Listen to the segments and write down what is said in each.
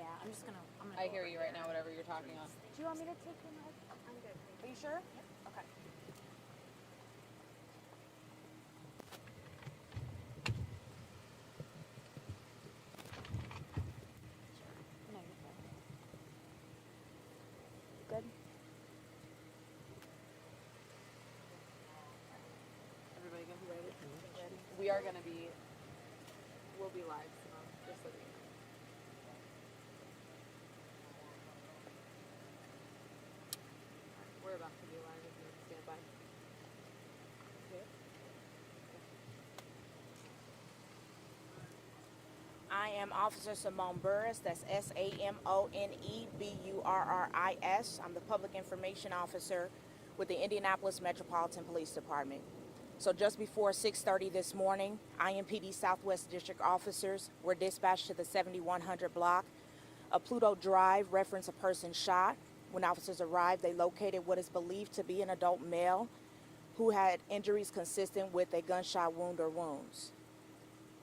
Yeah, I'm gonna. I hear you right now, whatever you're talking on. Do you want me to take your mic? I'm good. Are you sure? Yep. Okay. No, you're good. Good. Everybody gonna be ready? Ready? We are gonna be. We'll be live, so just so that you know. We're about to be live. If you stand by. Good. I am Officer Simone Burris. That's SamoneBurris. I'm the Public Information Officer with the Indianapolis Metropolitan Police Department. So just before 6:30 this morning, IMPD Southwest District officers were dispatched to the 7100 block of Pluto Drive, reference a person shot. When officers arrived, they located what is believed to be an adult male who had injuries consistent with a gunshot wound or wounds.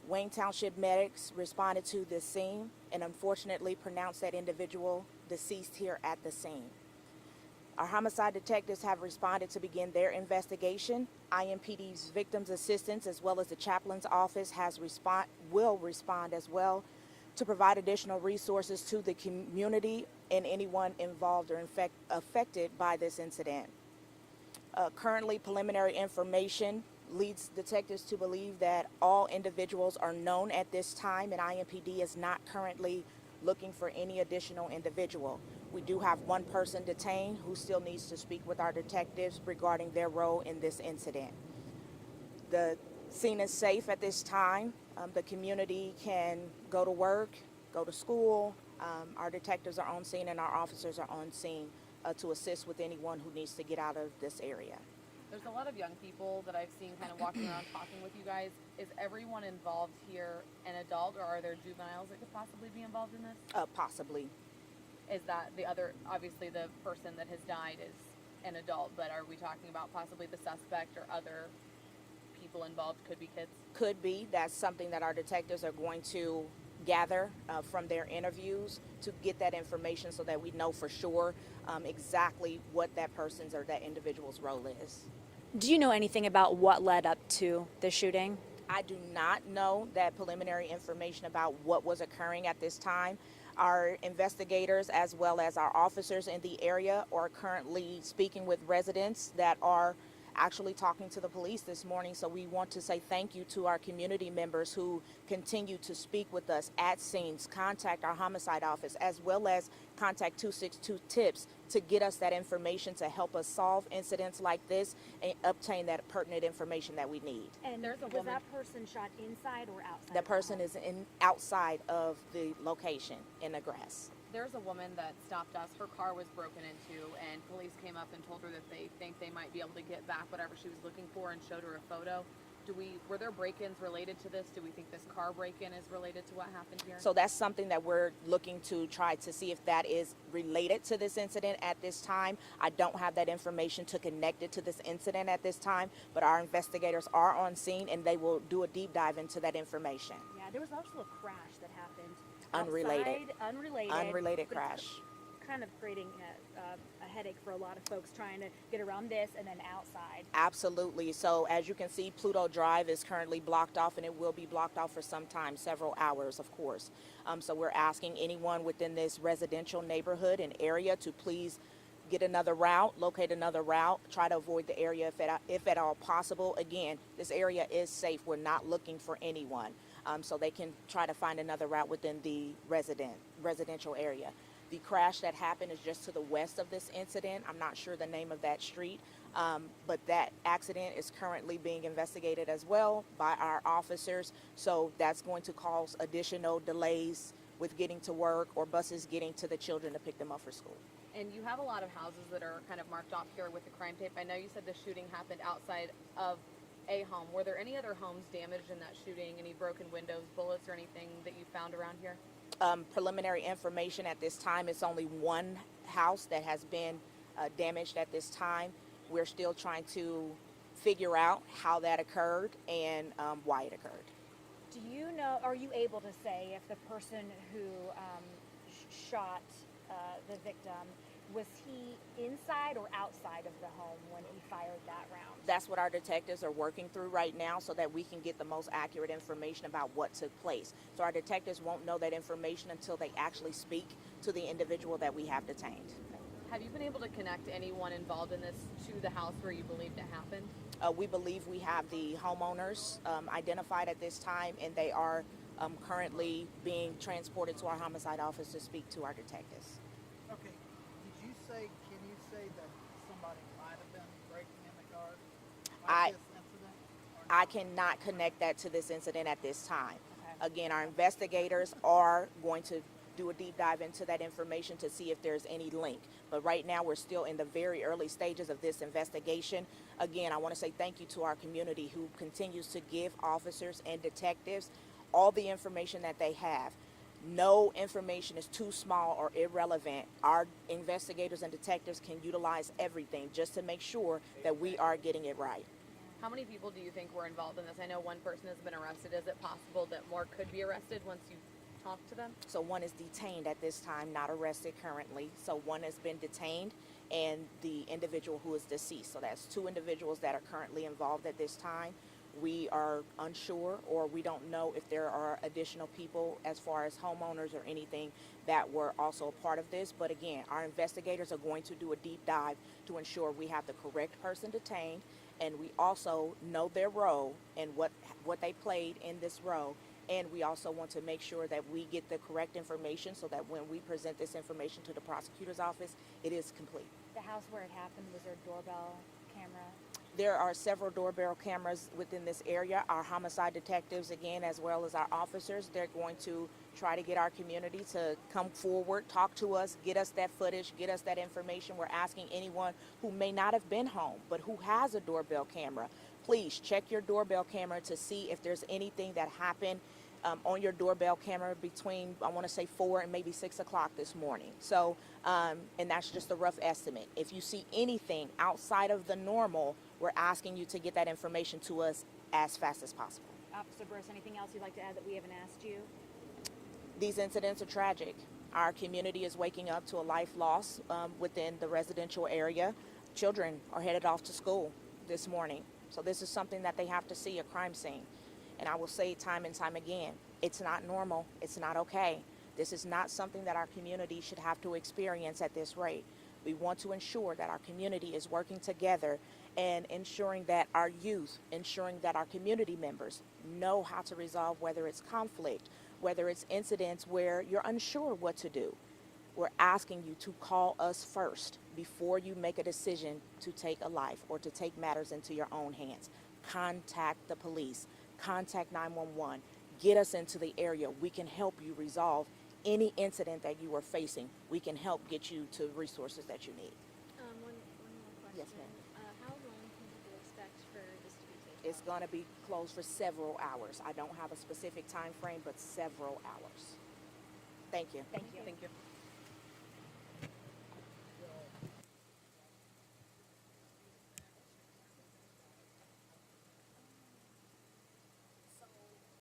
Wayne Township medics responded to this scene and unfortunately pronounced that individual deceased here at the scene. Our homicide detectives have responded to begin their investigation. IMPD's Victims Assistance as well as the Chaplain's Office will respond as well to provide additional resources to the community and anyone involved or affected by this incident. Currently, preliminary information leads detectives to believe that all individuals are known at this time, and IMPD is not currently looking for any additional individual. We do have one person detained who still needs to speak with our detectives regarding their role in this incident. The scene is safe at this time. The community can go to work, go to school. Our detectives are on scene and our officers are on scene to assist with anyone who needs to get out of this area. There's a lot of young people that I've seen kind of walking around talking with you guys. Is everyone involved here an adult, or are there juveniles that could possibly be involved in this? Possibly. Is that the other, obviously the person that has died is an adult, but are we talking about possibly the suspect or other people involved? Could be kids? Could be. That's something that our detectives are going to gather from their interviews to get that information so that we know for sure exactly what that person's or that individual's role is. Do you know anything about what led up to the shooting? I do not know that preliminary information about what was occurring at this time. Our investigators as well as our officers in the area are currently speaking with residents that are actually talking to the police this morning. So we want to say thank you to our community members who continue to speak with us at scenes, contact our homicide office, as well as contact 262 TIPS to get us that information to help us solve incidents like this and obtain that pertinent information that we need. And There's a was woman. that person shot inside or outside? The person is outside of the location in the grass. There's a woman that stopped us. Her car was broken into, and police came up and told her that they think they might be able to get back whatever she was looking for and showed her a photo. Were there break-ins related to this? Do we think this car break-in is related to what happened here? So that's something that we're looking to try to see if that is related to this incident at this time. I don't have that information to connect it to this incident at this time, but our investigators are on scene and they will do a deep dive into that information. Yeah, there was also a crash that happened. Unrelated. Outside, Unrelated but crash. it's kind of creating a headache for a lot of folks trying to get around this and then outside. Absolutely. So as you can see, Pluto Drive is currently blocked off and it will be blocked off for some time, several hours, of course. So we're asking anyone within this residential neighborhood and area to please get another route, locate another route, try to avoid the area if at all possible. Again, this area is safe. We're not looking for anyone. So they can try to find another route within the residential area. The crash that happened is just to the west of this incident. I'm not sure the name of that street, but that accident is currently being investigated as well by our officers. So that's going to cause additional delays with getting to work or buses getting to the children to pick them up for school. And you have a lot of houses that are kind of marked off here with the crime tape. I know you said the shooting happened outside of a home. Were there any other homes damaged in that shooting? Any broken windows, bullets, or anything that you found around here? Preliminary information at this time, it's only one house that has been damaged at this time. We're still trying to figure out how that occurred and why it occurred. Do you know, are you able to say if the person who shot the victim, was he inside or outside of the home when he fired that round? That's what our detectives are working through right now so that we can get the most accurate information about what took place. So our detectives won't know that information until they actually speak to the individual that we have detained. Have you been able to connect anyone involved in this to the house where you believed it happened? We believe we have the homeowners identified at this time, and they are currently being transported to our homicide office to speak to our detectives. Okay, can you say that somebody might have been breaking in the car? Like this incident? Or I not? cannot connect that to this incident at this time. Okay. Again, our investigators are going to do a deep dive into that information to see if there's any link. But right now, we're still in the very early stages of this investigation. Again, I want to say thank you to our community who continues to give officers and detectives all the information that they have. No information is too small or irrelevant. Our investigators and detectives can utilize everything just to make sure that we are getting it right. How many people do you think were involved in this? I know one person has been arrested. Is it possible that more could be arrested once you talk to them? So one is detained at this time, not arrested currently. So one has been detained, and the individual who is deceased. So that's two individuals that are currently involved at this time. We are unsure, or we don't know if there are additional people as far as homeowners or anything that were also a part of this. But again, our investigators are going to do a deep dive to ensure we have the correct person detained, and we also know their role and what they played in this role. And we also want to make sure that we get the correct information so that when we present this information to the prosecutor's office, it is complete. The house where it happened, was there a doorbell camera? There are several doorbell cameras within this area. Our homicide detectives, again, as well as our officers, they're going to try to get our community to come forward, talk to us, get us that footage, get us that information. We're asking anyone who may not have been home, but who has a doorbell camera, please check your doorbell camera to see if there's anything that happened on your doorbell camera between, I want to say 4 and maybe 6 o'clock this morning. So, and that's just a rough estimate. If you see anything outside of the normal, we're asking you to get that information to us as fast as possible. Officer Burris, anything else you'd like to add that we haven't asked you? These incidents are tragic. Our community is waking up to a life loss within the residential area. Children are headed off to school this morning. So this is something that they have to see, a crime scene. And I will say time and time again, it's not normal. It's not okay. This is not something that our community should have to experience at this rate. We want to ensure that our community is working together and ensuring that our youth, ensuring that our community members know how to resolve, whether it's conflict, whether it's incidents where you're unsure what to do. We're asking you to call us first before you make a decision to take a life or to take matters into your own hands. Contact the police. Contact 911. Get us into the area. We can help you resolve any incident that you are facing. We can help get you to resources that you need. One more question. Yes, ma'am. How long can people expect for this to be taken? It's going to be closed for several hours. I don't have a specific time frame, but several hours. Thank you. Thank you. Thank you.